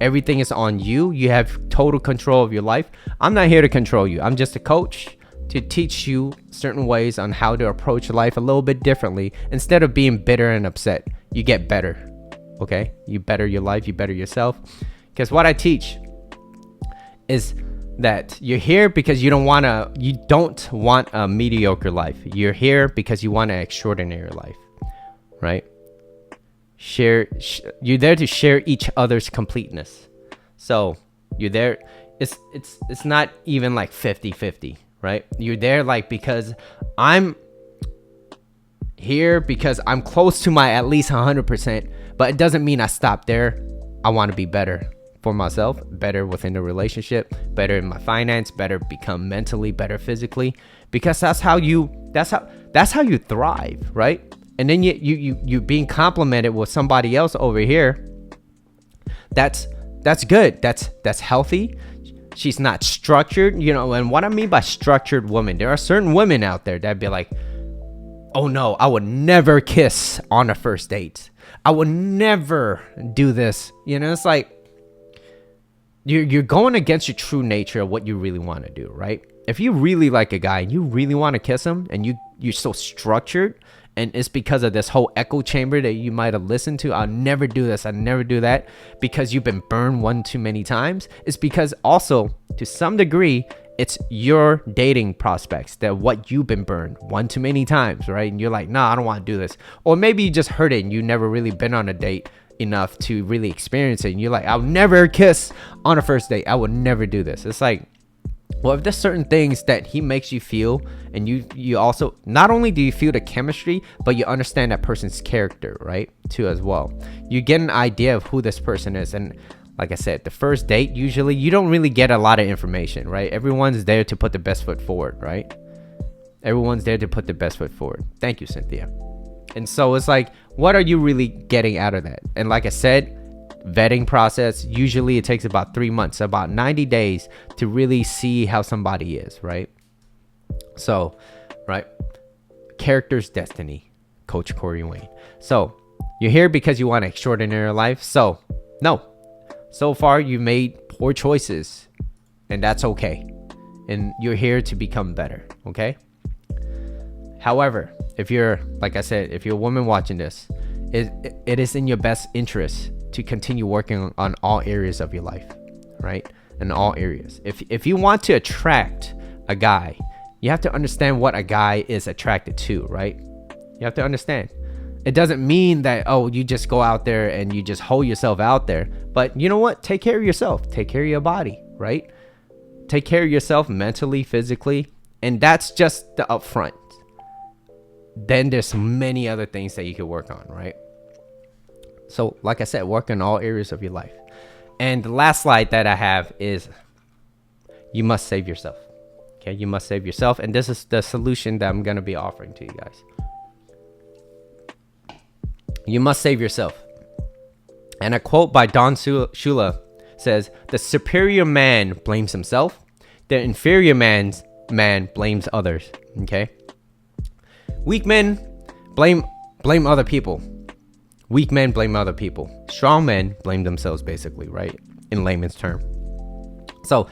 Everything is on you. You have total control of your life. I'm not here to control you. I'm just a coach to teach you certain ways on how to approach life a little bit differently. Instead of being bitter and upset, you get better. Okay? You better your life, you better yourself. Because what I teach is that you're here because you don't want a mediocre life. You're here because you want an extraordinary life, right? You're there to share each other's completeness. So you're there. It's not even like 50-50, right? You're there like because I'm here because I'm close to my at least 100%, but it doesn't mean I stop there. I want to be better for myself, better within the relationship, better in my finance, better become mentally, better physically, because that's how you thrive, right? And then you being complimented with somebody else over here. That's good. That's healthy. She's not structured, and what I mean by structured woman, there are certain women out there that'd be like, oh no, I would never kiss on a first date. I would never do this. It's like, you're going against your true nature of what you really want to do, right? If you really like a guy and you really want to kiss him and you're so structured, and it's because of this whole echo chamber that you might have listened to, I'll never do this, I'll never do that, because you've been burned one too many times. It's because also, to some degree, it's your dating prospects that what you've been burned one too many times, right? And you're like, nah, I don't want to do this. Or maybe you just heard it and you never really been on a date enough to really experience it, and you're like, I'll never kiss on a first date, I would never do this. It's like, well, if there's certain things that he makes you feel, and you also, not only do you feel the chemistry, but you understand that person's character, right, too, as well. You get an idea of who this person is. And like I said, the first date, usually you don't really get a lot of information, right? Everyone's there to put the best foot forward, right? Everyone's there to put the best foot forward. Thank you, Cynthia. And so it's like, what are you really getting out of that? And like I said, vetting process, usually it takes about 3 months, about 90 days to really see how somebody is, right? So, right? Character's destiny, Coach Corey Wayne. So, you're here because you want an extraordinary life. So, no. So far, you made poor choices and that's okay. And you're here to become better, okay? However, if you're, like I said, if you're a woman watching this, it is in your best interest to continue working on all areas of your life, right? In all areas. If you want to attract a guy, you have to understand what a guy is attracted to, right? You have to understand. It doesn't mean that, oh, you just go out there and you just hold yourself out there. But you know what? Take care of yourself. Take care of your body, right? Take care of yourself mentally, physically. And that's just the upfront. Then there's many other things that you can work on, right? So, like I said, work in all areas of your life. And the last slide that I have is you must save yourself. Okay, you must save yourself. And this is the solution that I'm going to be offering to you guys. You must save yourself. And a quote by Don Shula says, "The superior man blames himself. The inferior man blames others." Okay? Weak men blame other people. Weak men blame other people. Strong men blame themselves, basically, right? In layman's term. So,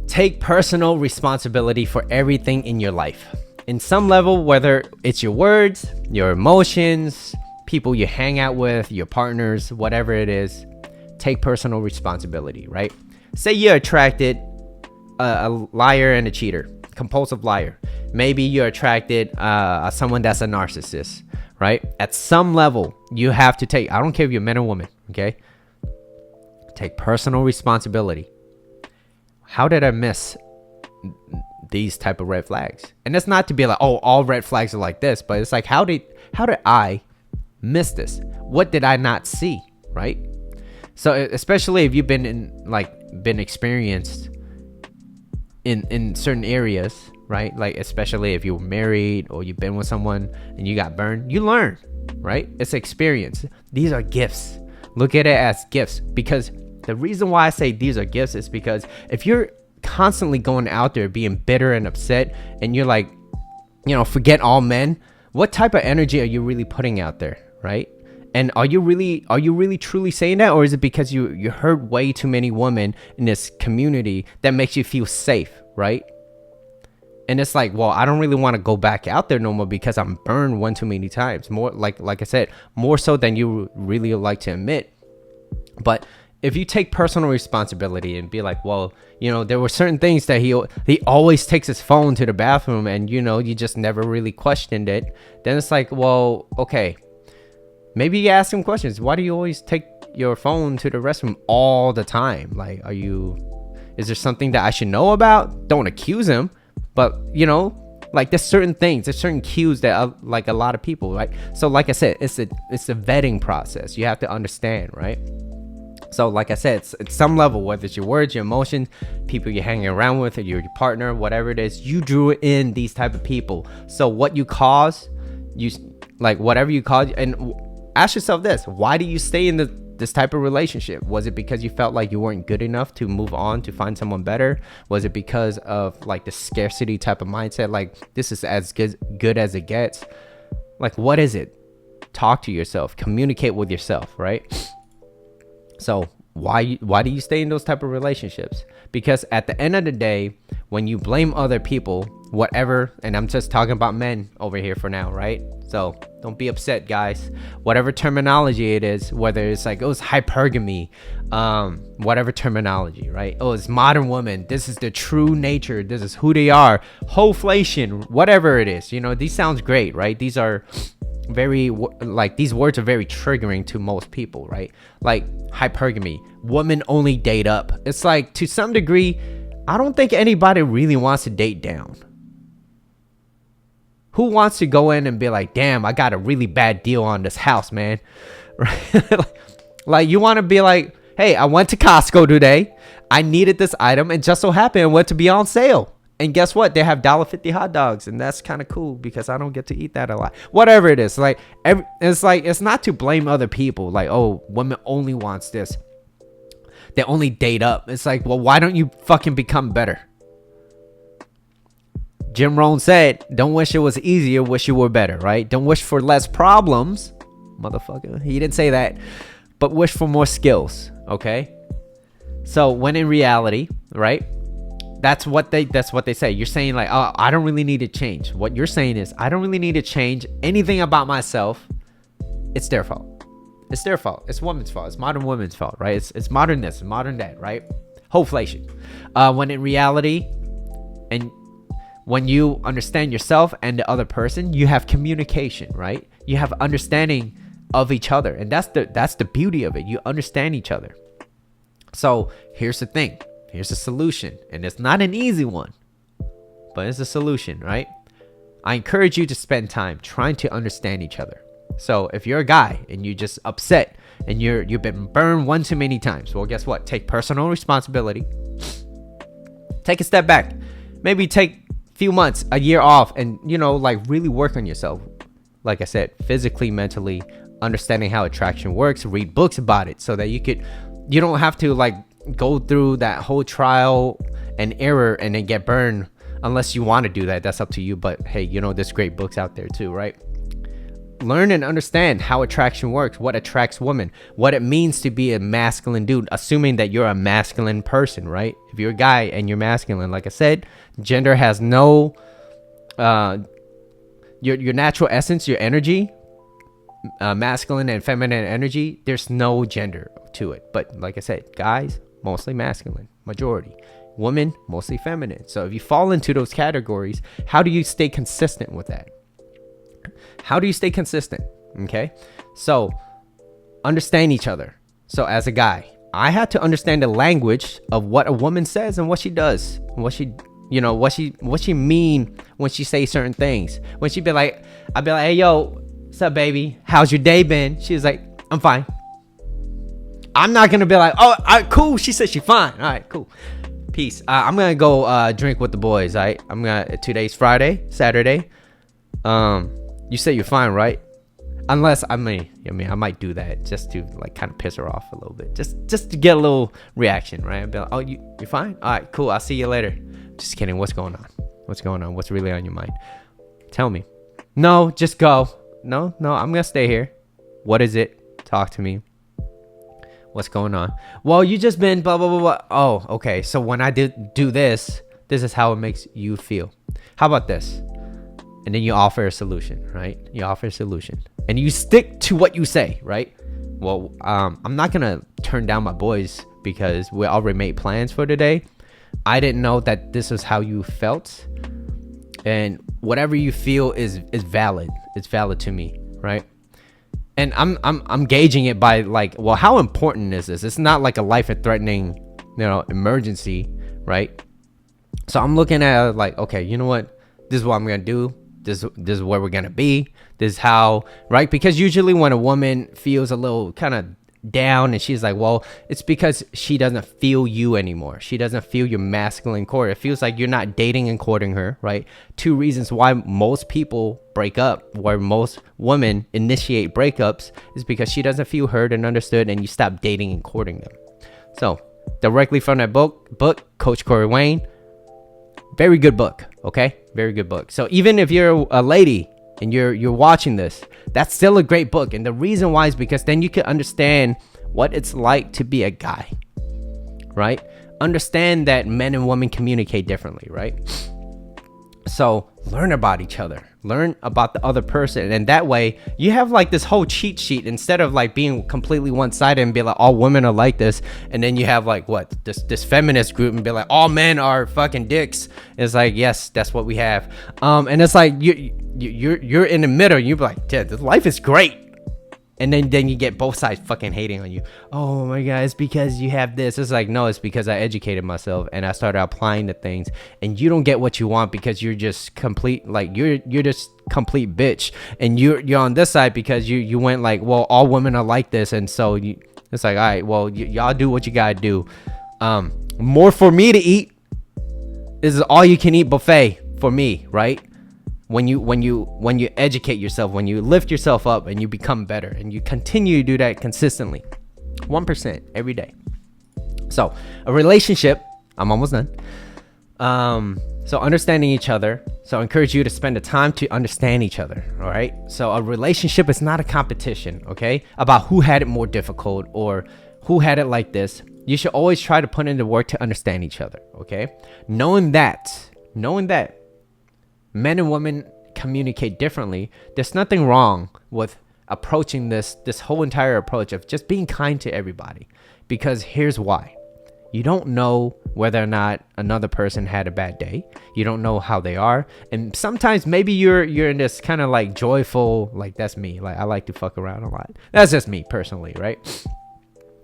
take personal responsibility for everything in your life. In some level, whether it's your words, your emotions, people you hang out with, your partners, whatever it is, take personal responsibility, right? Say you're attracted a liar and a cheater, compulsive liar. Maybe you're attracted someone that's a narcissist, right? At some level, you have to take, I don't care if you're man or woman, okay? Take personal responsibility. How did I miss these type of red flags? And it's not to be like, oh, all red flags are like this, but it's like, how did I miss this? What did I not see, right? So especially if you've been experienced in certain areas, right? Like especially if you're married or you've been with someone and you got burned, you learn, right? It's experience. These are gifts. Look at it as gifts, because the reason why I say these are gifts is because if you're constantly going out there being bitter and upset and you're like, forget all men, what type of energy are you really putting out there, right? And are you really truly saying that, or is it because you heard way too many women in this community that makes you feel safe, right? And it's like, well, I don't really want to go back out there no more because I'm burned one too many times. More like I said, more so than you really like to admit. But if you take personal responsibility and be like, well, there were certain things that he always takes his phone to the bathroom and, you just never really questioned it. Then it's like, well, okay, maybe you ask him questions. Why do you always take your phone to the restroom all the time? Like, is there something that I should know about? Don't accuse him. But, like there's certain things, there's certain cues that like a lot of people, right? So like I said, it's a vetting process. You have to understand, right? So like I said, it's at some level, whether it's your words, your emotions, people you're hanging around with, or your partner, whatever it is, you drew in these type of people. So what you cause, whatever you cause, and ask yourself this: why do you stay in this type of relationship? Was it because you felt like you weren't good enough to move on to find someone better? Was it because of like the scarcity type of mindset? Like, this is as good as it gets. Like, what is it? Talk to yourself, communicate with yourself, right? So why do you stay in those type of relationships? Because at the end of the day, when you blame other people, whatever, and I'm just talking about men over here for now, right? So don't be upset, guys. Whatever terminology it is, whether it's like, oh, it's hypergamy, whatever terminology, right? Oh, it's modern woman. This is the true nature. This is who they are. Wholeflation, whatever it is. These sounds great, right? These are very, like, these words are very triggering to most people, right? Like hypergamy, women only date up. It's like, to some degree, I don't think anybody really wants to date down. Who wants to go in and be like, damn, I got a really bad deal on this house, man? Right? Like, you want to be like, hey, I went to Costco today. I needed this item, and just so happened it went to be on sale. And guess what? They have $1.50 hot dogs, and that's kind of cool because I don't get to eat that a lot. Whatever it is, it's not to blame other people. Like, oh, women only wants this. They only date up. It's like, well, why don't you fucking become better? Jim Rohn said, don't wish it was easier, wish you were better, right? Don't wish for less problems, motherfucker. He didn't say that, but wish for more skills, okay? So when in reality, right, That's what they say. You're saying like, oh, I don't really need to change. What you're saying is, I don't really need to change anything about myself. It's their fault. It's their fault. It's women's fault. It's modern women's fault, right? It's modern this, modern that, right? Hoflation. When in reality, and when you understand yourself and the other person, you have communication, right? You have understanding of each other, and that's the beauty of it. You understand each other. So here's the thing. Here's a solution, and it's not an easy one, but it's a solution, right? I encourage you to spend time trying to understand each other. So if you're a guy and you're just upset and you've been burned one too many times, well, guess what? Take personal responsibility. Take a step back. Maybe take a few months, a year off, and like really work on yourself. Like I said, physically, mentally, understanding how attraction works. Read books about it so that you don't have to like go through that whole trial and error and then get burned unless you want to do that. That's up to you. But hey, there's great books out there too, right? Learn and understand how attraction works, what attracts women, what it means to be a masculine dude, assuming that you're a masculine person, right? If you're a guy and you're masculine, like I said, gender has no your natural essence, your energy, masculine and feminine energy, there's no gender to it. But like I said, guys, mostly masculine, majority. Women, mostly feminine. So if you fall into those categories, how do you stay consistent with that? How do you stay consistent? Okay. So understand each other. So as a guy, I had to understand the language of what a woman says and what she does, and what she mean when she say certain things. When she be like, I'd be like, hey, yo, what's up, baby? How's your day been? She's like, I'm fine. I'm not going to be like, oh, all right, cool. She said she's fine. All right, cool. Peace. I'm going to go drink with the boys. All right. Today's Friday, Saturday. You say you're fine, right? Unless I might do that just to like kind of piss her off a little bit, just to get a little reaction, right? I'd be like, oh, you're fine? All right, cool. I'll see you later. Just kidding. What's going on? What's really on your mind? Tell me. No, just go. No, I'm gonna stay here. What is it? Talk to me. What's going on? Well, you just been blah blah blah blah. Oh, okay. So when I do this is how it makes you feel. How about this? And then you offer a solution, right? You offer a solution, and you stick to what you say, right? Well, I'm not gonna turn down my boys because we already made plans for today. I didn't know that this is how you felt, and whatever you feel is valid. It's valid to me, right? And I'm gauging it by like, well, how important is this? It's not like a life-threatening, emergency, right? So I'm looking at it like, okay, you know what? This is what I'm gonna do. This is where we're gonna be. This is how, right? Because usually when a woman feels a little kind of down and she's like, well, it's because she doesn't feel you anymore. She doesn't feel your masculine core. It feels like you're not dating and courting her, right? 2 reasons why most people break up, where most women initiate breakups, is because she doesn't feel heard and understood, and you stop dating and courting them. So directly from that book, Coach Corey Wayne, very good book. Okay, very good book. So even if you're a lady and you're watching this, that's still a great book. And the reason why is because then you can understand what it's like to be a guy, right? Understand that men and women communicate differently, right? So learn about each other, learn about the other person, and that way you have like this whole cheat sheet instead of like being completely one-sided and be like all women are like this, and then you have like this feminist group and be like all men are fucking dicks. It's like, yes, that's what we have, and it's like you're in the middle. You be like, yeah, this life is great. And then you get both sides fucking hating on you. Oh my God, it's because you have this. It's like, no, it's because I educated myself and I started applying the things. And you don't get what you want because you're just complete, like you're just complete bitch. And you're on this side because you went like, well, all women are like this. And so it's like, all right, well, y'all do what you gotta do. More for me to eat. This is all you can eat buffet for me, right? When you educate yourself, when you lift yourself up and you become better and you continue to do that consistently, 1% every day. So a relationship, I'm almost done. So understanding each other. So I encourage you to spend the time to understand each other. All right. So a relationship is not a competition, okay, about who had it more difficult or who had it like this. You should always try to put in the work to understand each other, okay? Knowing that men and women communicate differently, there's nothing wrong with approaching this whole entire approach of just being kind to everybody. Because here's why. You don't know whether or not another person had a bad day. You don't know how they are. And sometimes maybe you're in this kind of like joyful, like that's me. Like I like to fuck around a lot. That's just me personally, right?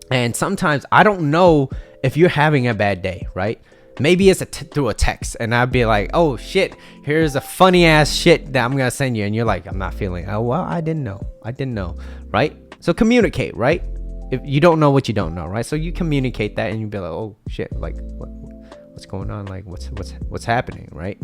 And sometimes I don't know if you're having a bad day, right? Maybe it's through a text and I'd be like, oh shit, here's a funny ass shit that I'm going to send you. And you're like, I'm not feeling, oh, well, I didn't know, right? So communicate, right? If you don't know what you don't know, right? So you communicate that and you be like, oh shit, like what's going on? Like what's happening, right?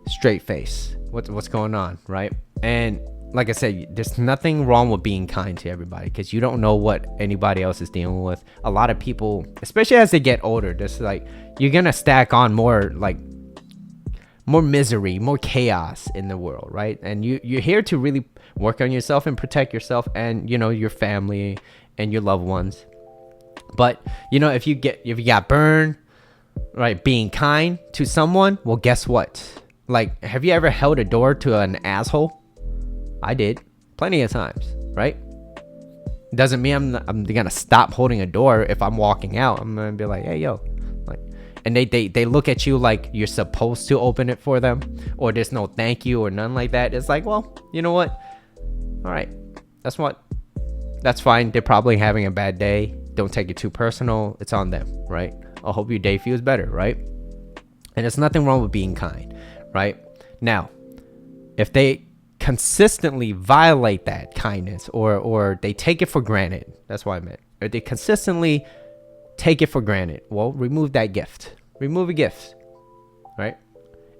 Straight face. What's going on, right? And like I said, there's nothing wrong with being kind to everybody because you don't know what anybody else is dealing with. A lot of people, especially as they get older, just like you're gonna stack on more misery, more chaos in the world, right? And you're here to really work on yourself and protect yourself and your family and your loved ones. But if you got burned, right, being kind to someone, well, guess what? Like, have you ever held a door to an asshole? I did plenty of times, right? Doesn't mean I'm gonna stop holding a door if I'm walking out. I'm gonna be like, hey yo, like, and they look at you like you're supposed to open it for them, or there's no thank you or none like that. It's like, well, you know what? All right, that's fine. They're probably having a bad day. Don't take it too personal. It's on them, right? I hope your day feels better, right? And there's nothing wrong with being kind, right? Now, if they consistently violate that kindness or they take it for granted, that's what I meant, or they consistently take it for granted, well, remove that gift. Remove a gift, right?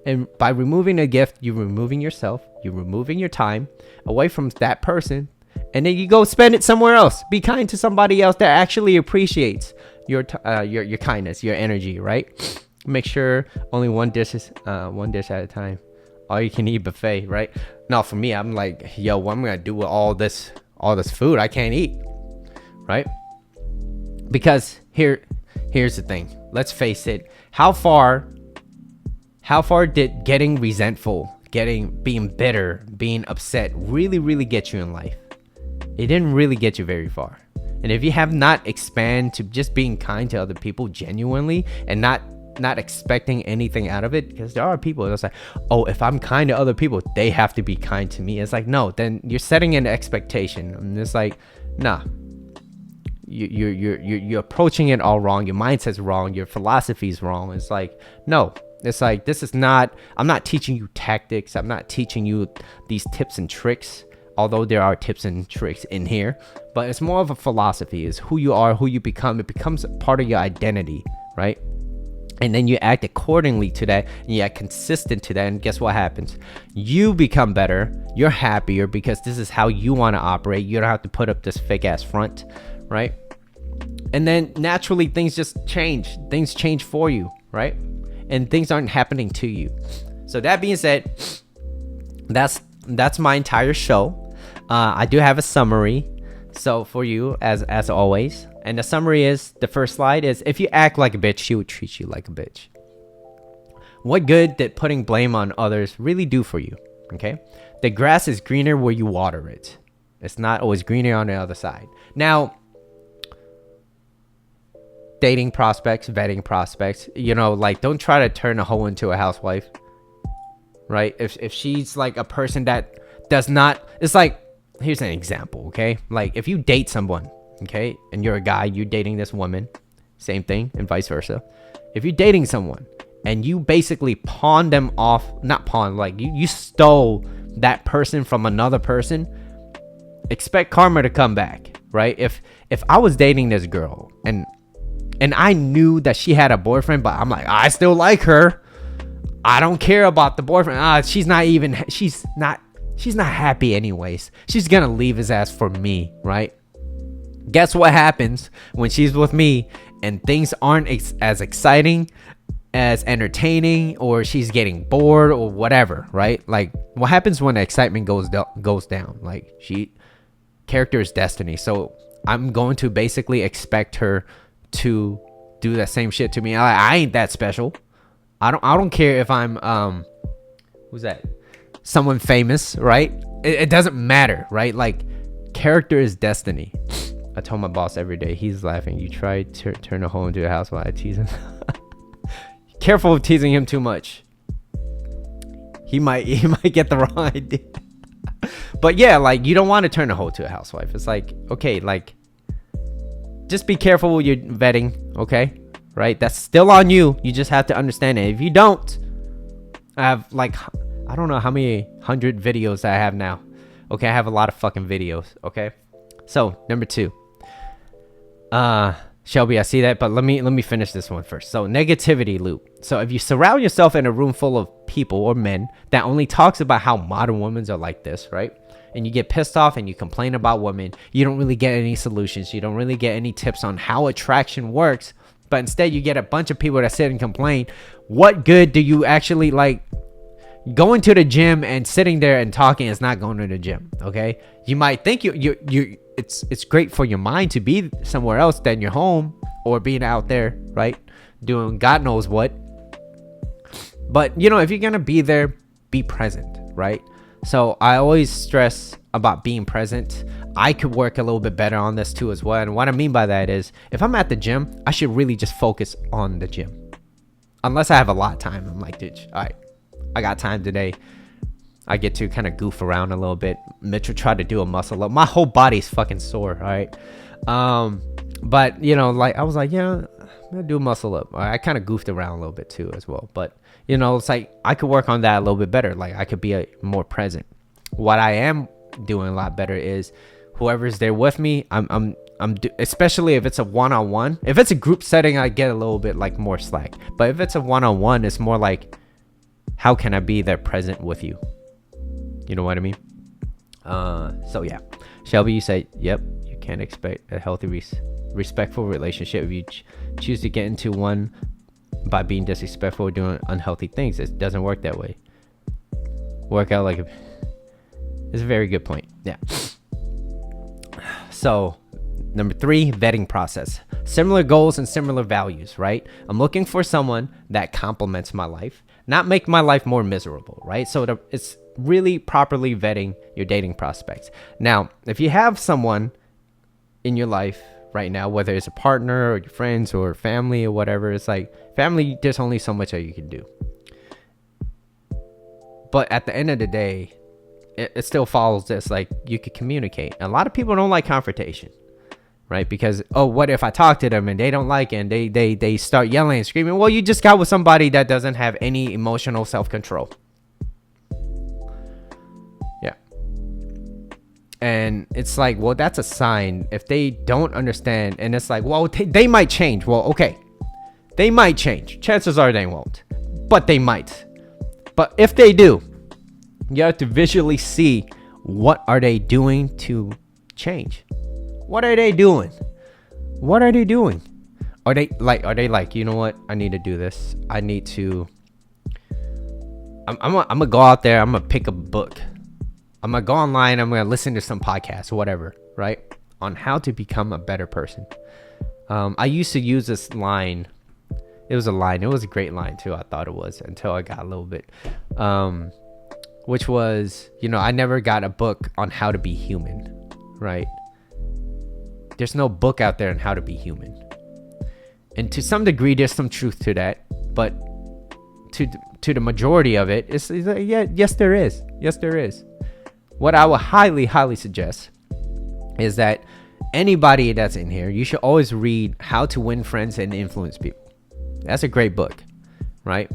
And by removing a gift, you're removing yourself, you're removing your time away from that person, and then you go spend it somewhere else. Be kind to somebody else that actually appreciates your kindness, your energy, right? Make sure only one dish at a time. All you can eat buffet, right? Now for me, I'm like, yo, what am I gonna do with all this food I can't eat, right? Because here's the thing. Let's face it. How far did getting resentful, being bitter, being upset really, really get you in life? It didn't really get you very far. And if you have not expanded to just being kind to other people genuinely and not expecting anything out of it, because there are people that's like, oh, if I'm kind to other people, they have to be kind to me. It's like, no, then you're setting an expectation, and it's like, nah, you're approaching it all wrong. Your mindset's wrong. Your philosophy's wrong. It's like, no, it's like, this is not, I'm not teaching you tactics. I'm not teaching you these tips and tricks, although there are tips and tricks in here, but it's more of a philosophy. It's who you are, who you become. It becomes part of your identity, right? And then you act accordingly to that, and you act consistent to that, and guess what happens? You become better, you're happier, because this is how you want to operate. You don't have to put up this fake ass front, right? And then naturally things just change. Things change for you, right? And things aren't happening to you. So that being said, that's my entire show. I do have a summary, so for you as always. And the summary is, the first slide is, if you act like a bitch, she would treat you like a bitch. What good did putting blame on others really do for you? Okay? The grass is greener where you water it. It's not always greener on the other side. Now, dating prospects, vetting prospects, like, don't try to turn a hoe into a housewife, right? If she's like a person that does not, it's like, here's an example, okay? Like, if you date someone, okay, and you're a guy, you're dating this woman, same thing, and vice versa. If you're dating someone and you basically pawn them off, not pawn, like you stole that person from another person, expect karma to come back, right? If I was dating this girl and I knew that she had a boyfriend, but I'm like, I still like her, I don't care about the boyfriend, she's not happy anyways, she's gonna leave his ass for me, right? Guess what happens when she's with me and things aren't as exciting, as entertaining, or she's getting bored or whatever, right? Like, what happens when the excitement goes down? Like, character is destiny. So I'm going to basically expect her to do that same shit to me. I ain't that special. I don't care if I'm who's that? Someone famous, right? It doesn't matter, right? Like, character is destiny. I told my boss every day. He's laughing. You try to turn a hole into a house while I tease him. Careful of teasing him too much. He might get the wrong idea. But yeah, like, you don't want to turn a hoe to a housewife. It's like, okay, like, just be careful with your vetting, okay? Right? That's still on you. You just have to understand it. If you don't, I have like, I don't know how many 100 videos I have now. Okay, I have a lot of fucking videos, okay? So, number 2. Shelby, I see that, but let me finish this one first. So, negativity loop. So, if you surround yourself in a room full of people or men that only talks about how modern women are like this, right? And you get pissed off and you complain about women, you don't really get any solutions. You don't really get any tips on how attraction works, but instead you get a bunch of people that sit and complain. What good do you actually like? Going to the gym and sitting there and talking is not going to the gym, okay? You might think it's great for your mind to be somewhere else than your home or being out there, right? Doing God knows what. But, you know, if you're going to be there, be present, right? So I always stress about being present. I could work a little bit better on this too as well. And what I mean by that is, if I'm at the gym, I should really just focus on the gym. Unless I have a lot of time. I'm like, dude, all right, I got time today. I get to kind of goof around a little bit. Mitchell tried to do a muscle up. My whole body's fucking sore, all right? But, you know, like, I was like, yeah, I'm going to do a muscle up. I kind of goofed around a little bit too as well. But, you know, it's like, I could work on that a little bit better. Like, I could be more present. What I am doing a lot better is whoever's there with me, especially if it's a one-on-one. If it's a group setting, I get a little bit like more slack. But if it's a one-on-one, it's more like, how can I be there present with you? You know what I mean? So yeah, Shelby, you say, yep, you can't expect a healthy, respectful relationship if you choose to get into one by being disrespectful or doing unhealthy things. It doesn't work that way. Work out like it's a very good point. Yeah. So, number 3, vetting process. Similar goals and similar values, right? I'm looking for someone that complements my life, not make my life more miserable, right? So it's really properly vetting your dating prospects. Now, if you have someone in your life right now, whether it's a partner or your friends or family or whatever, it's like family, there's only so much that you can do. But at the end of the day, it still follows this, like, you could communicate. A lot of people don't like confrontation, right? Because, oh, what if I talk to them and they don't like it and they start yelling and screaming? Well, you just got with somebody that doesn't have any emotional self-control. Yeah. And it's like, well, that's a sign. If they don't understand, and it's like, well, they might change. Well, okay, they might change. Chances are they won't, but they might. But if they do, you have to visually see, what are they doing to change? What are they doing? What are they doing? Are they like, you know what? I need to do this. I need to. I'm gonna go out there. I'm gonna pick a book. I'm gonna go online. I'm gonna listen to some podcasts or whatever, right? On how to become a better person. I used to use this line. It was a line. It was a great line too. I thought it was, until I got a little bit. Which was, you know, I never got a book on how to be human, right? There's no book out there on how to be human. And to some degree, there's some truth to that. But to the majority of it, it's yeah, yes, there is. Yes, there is. What I would highly, highly suggest is that anybody that's in here, you should always read How to Win Friends and Influence People. That's a great book, right?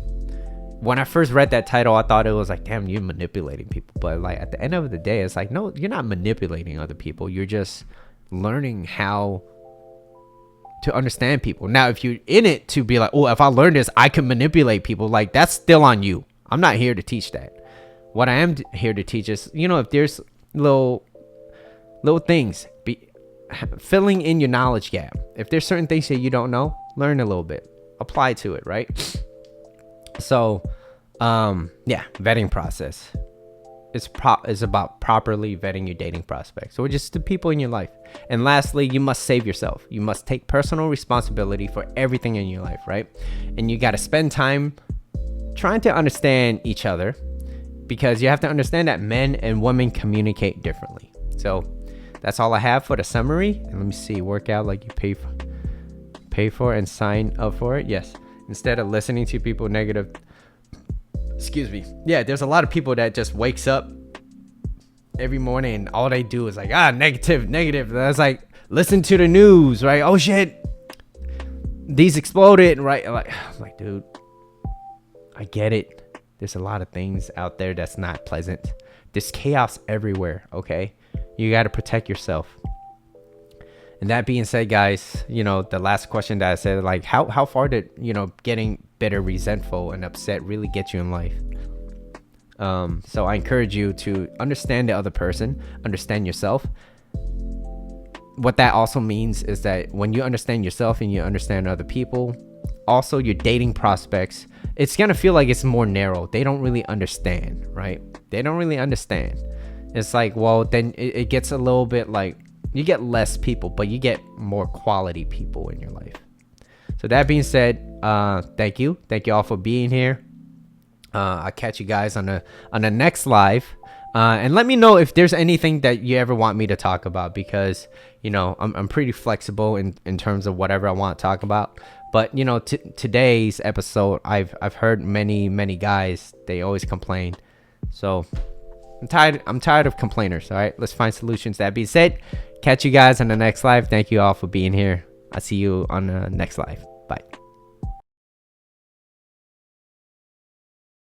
When I first read that title, I thought it was like, damn, you're manipulating people. But like, at the end of the day, it's like, no, you're not manipulating other people. You're just learning how to understand people. Now, if you're in it to be like, oh, if I learn this, I can manipulate people, like, that's still on you. I'm not here to teach that. What I am here to teach is, you know, if there's little things, filling in your knowledge gap. If there's certain things that you don't know, learn a little bit, apply to it, right? So, yeah, vetting process. is about properly vetting your dating prospects or just the people in your life. And lastly, you must save yourself. You must take personal responsibility for everything in your life, right? And you got to spend time trying to understand each other, because you have to understand that men and women communicate differently. So that's all I have for the summary. And let me see, work out like you pay for and sign up for it. Yes. Instead of listening to people negative, yeah, there's a lot of people that just wakes up every morning and all they do is like, negative. That's like, listen to the news, right? Oh shit, these exploded, right? I'm like, dude, I get it. There's a lot of things out there that's not pleasant. There's chaos everywhere, okay? You got to protect yourself. And that being said, guys, the last question that I said, like, how far did, getting bitter, resentful, and upset really get you in life? So I encourage you to understand the other person, understand yourself. What that also means is that when you understand yourself and you understand other people, also your dating prospects, it's going to feel like it's more narrow. They don't really understand, right? They don't really understand. It's like, well, then it gets a little bit like, you get less people, but you get more quality people in your life. So that being said, thank you all for being here. I'll catch you guys on the next live, and let me know if there's anything that you ever want me to talk about, because I'm pretty flexible in terms of whatever I want to talk about. But today's episode, I've heard many guys, they always complain. So I'm tired of complainers. All right, let's find solutions. That being said, catch you guys on the next live. Thank you all for being here. I'll see you on the next live. Bye.